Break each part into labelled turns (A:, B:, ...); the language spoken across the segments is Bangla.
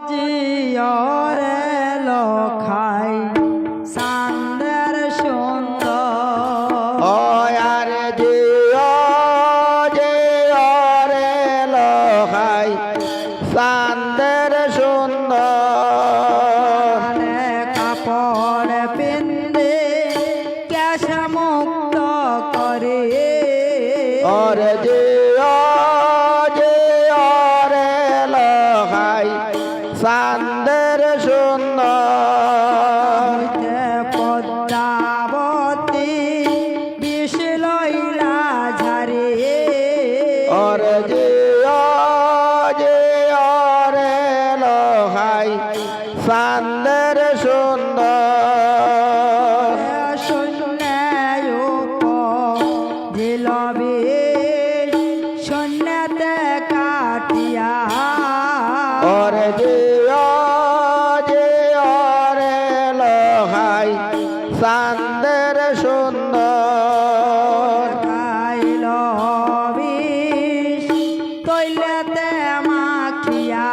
A: জিয়রে লখাই চাঁদের সুন্দর
B: আর জিয়রে লখাই চাঁদের সুন্দর
A: কাপড় পিন্দে কেশ মুক্ত করে
B: और জিয়রে লখাই চাঁদের সুন্দর
A: পদ্মাবতী বিষ লইলা ঝারে
B: और জিয়রে লখাই চাঁদের সুন্দর
A: শূন্যায় দিলবে শূন্যতে কাটিয়া
B: और জিয়রে লখাই চাঁদের সুন্দর
A: খাইল বিষ তৈলতে মাখিয়া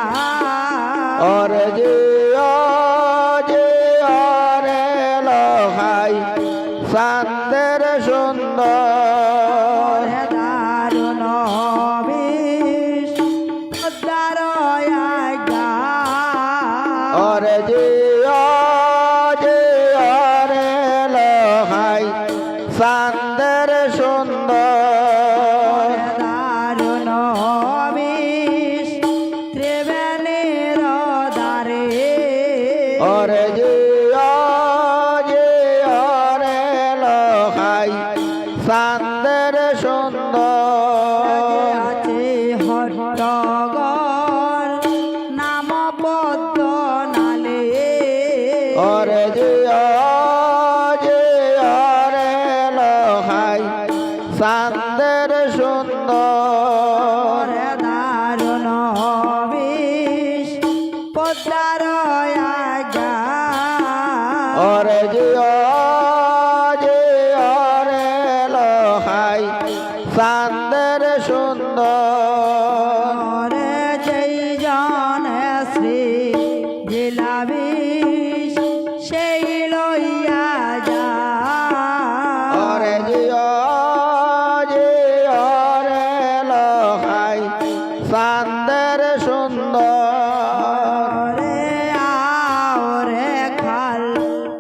B: और জিয়রে লখাই চাঁদের সুন্দর
A: দারুণ বিষ পদ্মার আজ্ঞা
B: और জিয়রে লখাই চাঁদের সুন্দর
A: দারুণ বিষ ত্রিবেণীর দ্বারে
B: और জিয়রে লখাই চাঁদের সুন্দর
A: আছে হট্টগর নাম পদ্ম নালে
B: और জিয়রে লখাই চাঁদের সুন্দর
A: দারুণ বিষ পদ্মার আজ্ঞা
B: और জিয়রে লখাই চাঁদের সুন্দর
A: যেই জন শ্রী জেলা বিষ সেই লইয়া যা
B: और জিয়রে লখাই চাঁদের সুন্দর
A: আওরে খাল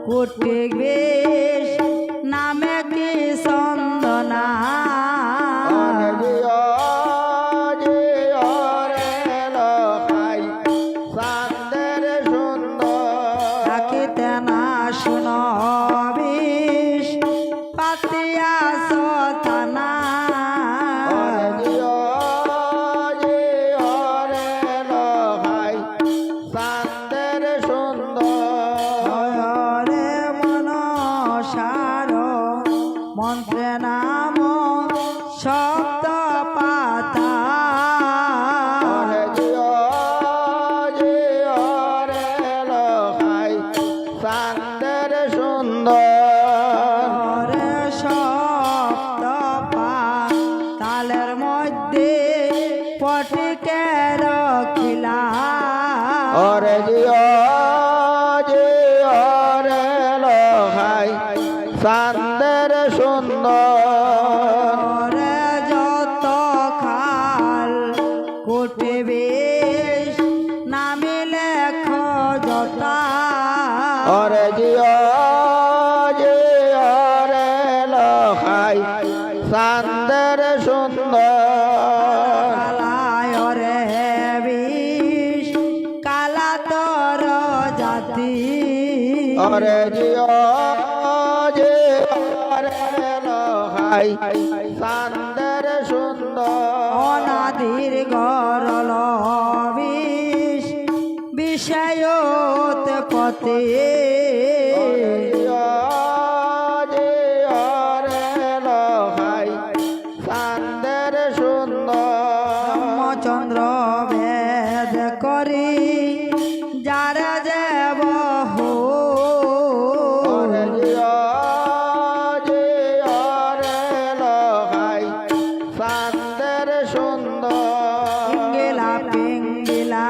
A: কুটিক বিষ নামে কি চন্দনা
B: और জিয়রে লখাই চাঁদের সুন্দর
A: থাকিতে না শুন বিষ পাতিয়া সতানা
B: और জিয়রে লখাই চাঁদের সুন্দর
A: রে মন সার মন্ত্রে নাম শব্দ পাতা
B: और জিয়রে লখাই চাঁদের সুন্দর
A: রে শব্দ তালের মধ্যে পটিকে রখিলা
B: और জিয়রে লখাই চাঁদের সুন্দর
A: রে যত খাল কোটে বেশ নামে লেখ যতা
B: और জিয়রে লখাই চাঁদের সুন্দর
A: কালায় রে বিষ কালা তর জাতি
B: और জিয়রে লখাই চাঁদের সুন্দর
A: অনাদির গরল বিষ বিষয়ত পতে
B: জিয়রে লখাই চাঁদের সুন্দর
A: রামচন্দ্র ভেদ করি যারা যাব হো
B: और জিয়রে লখাই চাঁদের সুন্দর
A: পিঙ্গিলা পিঙ্গিলা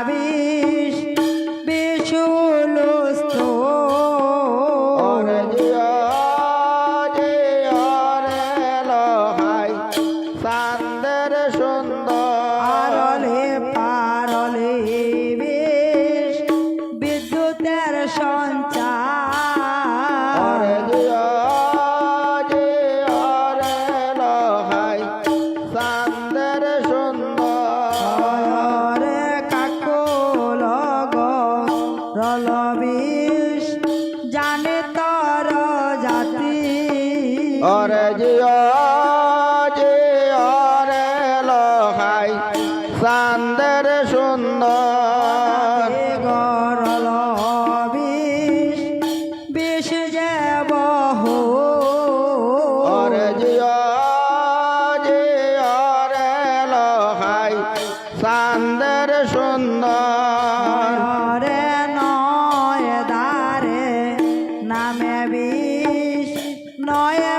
A: বিষ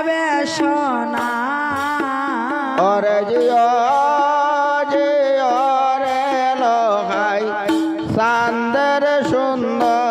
A: বেশনা
B: ওরে জিও রে লোহাই চাঁদের সুন্দর